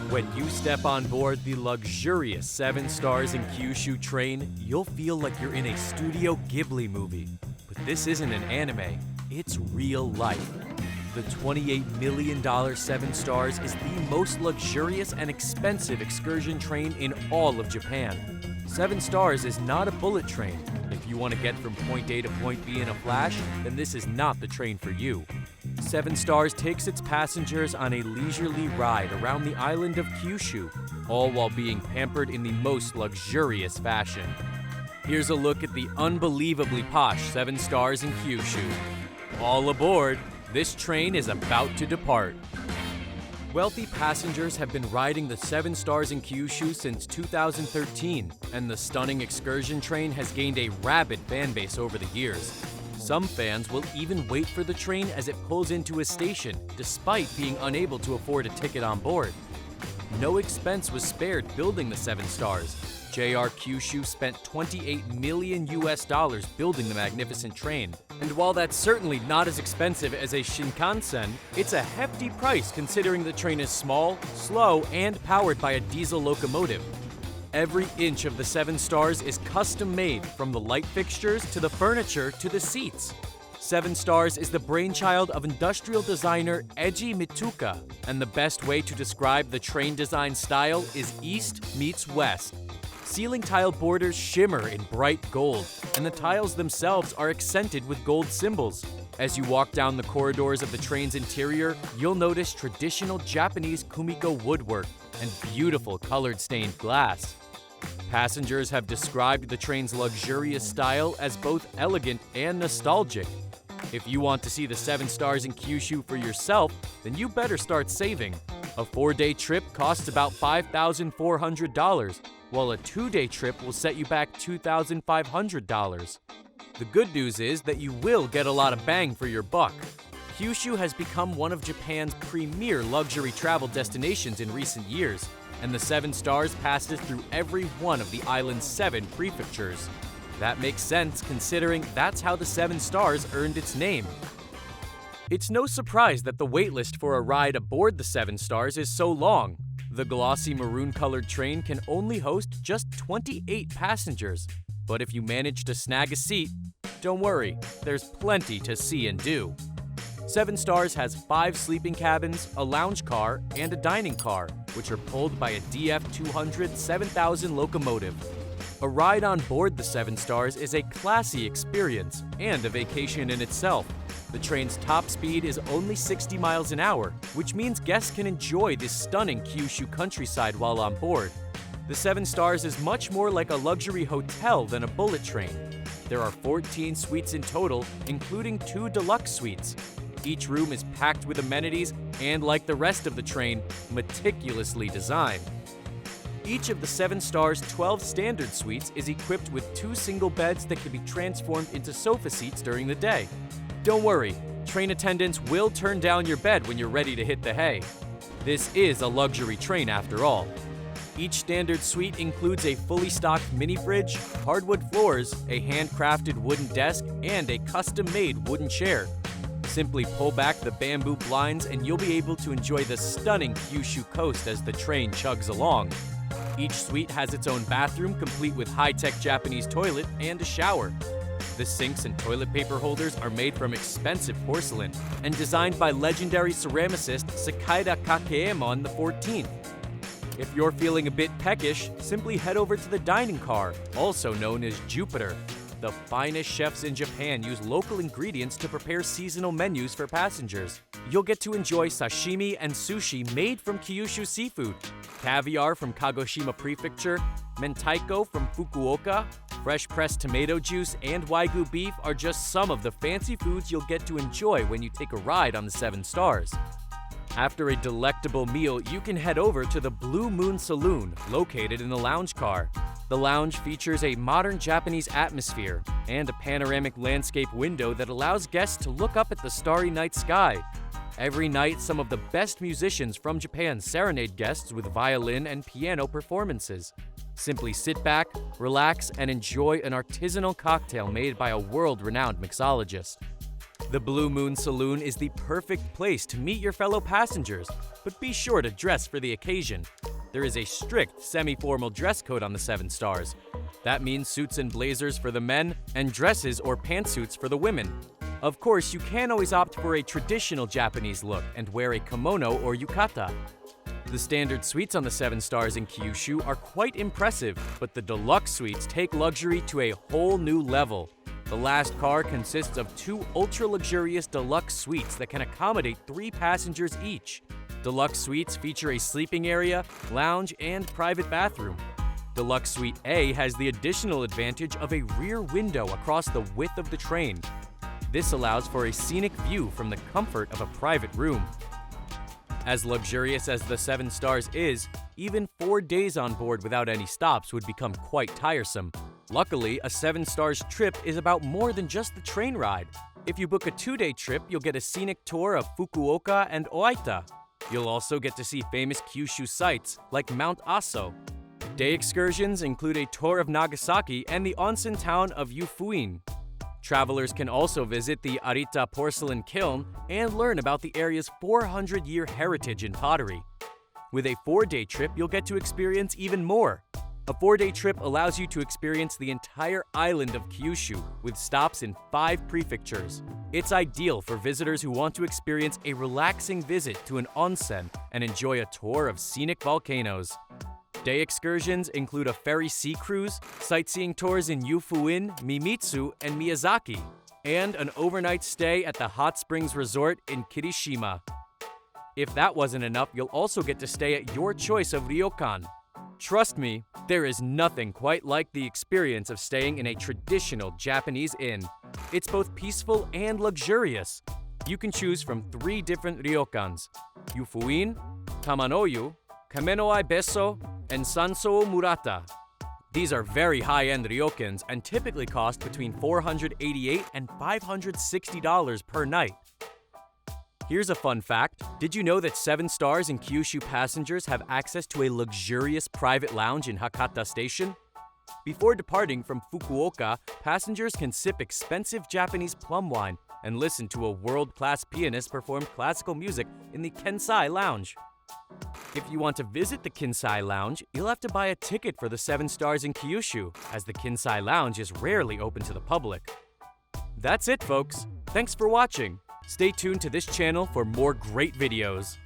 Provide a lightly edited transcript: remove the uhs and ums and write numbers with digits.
When you step on board the luxurious 7 Stars in Kyushu train, you'll feel like you're in a Studio Ghibli movie. But this isn't an anime, it's real life. The $28 million 7 Stars is the most luxurious and expensive excursion train in all of Japan. 7 Stars is not a bullet train. If you want to get from point A to point B in a flash, then this is not the train for you. 7 Stars takes its passengers on a leisurely ride around the island of Kyushu, all while being pampered in the most luxurious fashion. Here's a look at the unbelievably posh 7 Stars in Kyushu. All aboard! This train is about to depart. Wealthy passengers have been riding the 7 Stars in Kyushu since 2013, and the stunning excursion train has gained a rabid fan base over the years. Some fans will even wait for the train as it pulls into a station, despite being unable to afford a ticket on board. No expense was spared building the 7 Stars. JR Kyushu spent $28 million building the magnificent train. And while that's certainly not as expensive as a Shinkansen, it's a hefty price considering the train is small, slow, and powered by a diesel locomotive. Every inch of the 7 Stars is custom made, from the light fixtures to the furniture to the seats. 7 Stars is the brainchild of industrial designer Eiji Mituka, and the best way to describe the train design style is East meets West. Ceiling tile borders shimmer in bright gold, and the tiles themselves are accented with gold symbols. As you walk down the corridors of the train's interior, you'll notice traditional Japanese kumiko woodwork and beautiful colored stained glass. Passengers have described the train's luxurious style as both elegant and nostalgic. If you want to see the 7 Stars in Kyushu for yourself, then you better start saving. A 4-day trip costs about $5,400, while a 2-day trip will set you back $2,500. The good news is that you will get a lot of bang for your buck. Kyushu has become one of Japan's premier luxury travel destinations in recent years, and the 7 Stars passes through every one of the island's 7 prefectures. That makes sense considering that's how the 7 Stars earned its name. It's no surprise that the waitlist for a ride aboard the 7 Stars is so long. The glossy maroon-colored train can only host just 28 passengers. But if you manage to snag a seat, don't worry, there's plenty to see and do. 7 Stars has 5 sleeping cabins, a lounge car, and a dining car, which are pulled by a DF200 7000 locomotive. A ride on board the 7 Stars is a classy experience and a vacation in itself. The train's top speed is only 60 miles an hour, which means guests can enjoy this stunning Kyushu countryside while on board. The 7 Stars is much more like a luxury hotel than a bullet train. There are 14 suites in total, including 2 deluxe suites. Each room is packed with amenities and, like the rest of the train, meticulously designed. Each of the 7 Stars' 12 standard suites is equipped with 2 single beds that can be transformed into sofa seats during the day. Don't worry, train attendants will turn down your bed when you're ready to hit the hay. This is a luxury train after all. Each standard suite includes a fully stocked mini fridge, hardwood floors, a handcrafted wooden desk, and a custom-made wooden chair. Simply pull back the bamboo blinds and you'll be able to enjoy the stunning Kyushu coast as the train chugs along. Each suite has its own bathroom, complete with high-tech Japanese toilet and a shower. The sinks and toilet paper holders are made from expensive porcelain and designed by legendary ceramicist Sakaida Kakeemon XIV. If you're feeling a bit peckish, simply head over to the dining car, also known as Jupiter. The finest chefs in Japan use local ingredients to prepare seasonal menus for passengers. You'll get to enjoy sashimi and sushi made from Kyushu seafood, caviar from Kagoshima Prefecture, mentaiko from Fukuoka, fresh pressed tomato juice, and wagyu beef are just some of the fancy foods you'll get to enjoy when you take a ride on the 7 Stars. After a delectable meal, you can head over to the Blue Moon Saloon, located in the lounge car. The lounge features a modern Japanese atmosphere and a panoramic landscape window that allows guests to look up at the starry night sky. Every night, some of the best musicians from Japan serenade guests with violin and piano performances. Simply sit back, relax, and enjoy an artisanal cocktail made by a world-renowned mixologist. The Blue Moon Saloon is the perfect place to meet your fellow passengers, but be sure to dress for the occasion. There is a strict semi-formal dress code on the 7 Stars. That means suits and blazers for the men and dresses or pantsuits for the women. Of course, you can always opt for a traditional Japanese look and wear a kimono or yukata. The standard suites on the 7 Stars in Kyushu are quite impressive, but the deluxe suites take luxury to a whole new level. The last car consists of 2 ultra-luxurious deluxe suites that can accommodate 3 passengers each. Deluxe suites feature a sleeping area, lounge, and private bathroom. Deluxe Suite A has the additional advantage of a rear window across the width of the train. This allows for a scenic view from the comfort of a private room. As luxurious as the 7 Stars is, even 4 days on board without any stops would become quite tiresome. Luckily, a 7 Stars trip is about more than just the train ride. If you book a 2-day trip, you'll get a scenic tour of Fukuoka and Oita. You'll also get to see famous Kyushu sites like Mount Aso. Day excursions include a tour of Nagasaki and the onsen town of Yufuin. Travelers can also visit the Arita porcelain kiln and learn about the area's 400-year heritage in pottery. With a 4-day trip, you'll get to experience even more. A 4-day trip allows you to experience the entire island of Kyushu with stops in 5 prefectures. It's ideal for visitors who want to experience a relaxing visit to an onsen and enjoy a tour of scenic volcanoes. Day excursions include a ferry sea cruise, sightseeing tours in Yufuin, Mimitsu, and Miyazaki, and an overnight stay at the Hot Springs Resort in Kirishima. If that wasn't enough, you'll also get to stay at your choice of ryokan. Trust me, there is nothing quite like the experience of staying in a traditional Japanese inn. It's both peaceful and luxurious. You can choose from 3 different ryokans: Yufuin, Tamanoyu, Kamenoi Besso, and Sansou Murata. These are very high-end ryokans and typically cost between $488 and $560 per night. Here's a fun fact. Did you know that 7 Stars and Kyushu passengers have access to a luxurious private lounge in Hakata Station? Before departing from Fukuoka, passengers can sip expensive Japanese plum wine and listen to a world-class pianist perform classical music in the Kensai Lounge. If you want to visit the Kensai Lounge, you'll have to buy a ticket for the 7 Stars in Kyushu, as the Kensai Lounge is rarely open to the public. That's it, folks. Thanks for watching. Stay tuned to this channel for more great videos.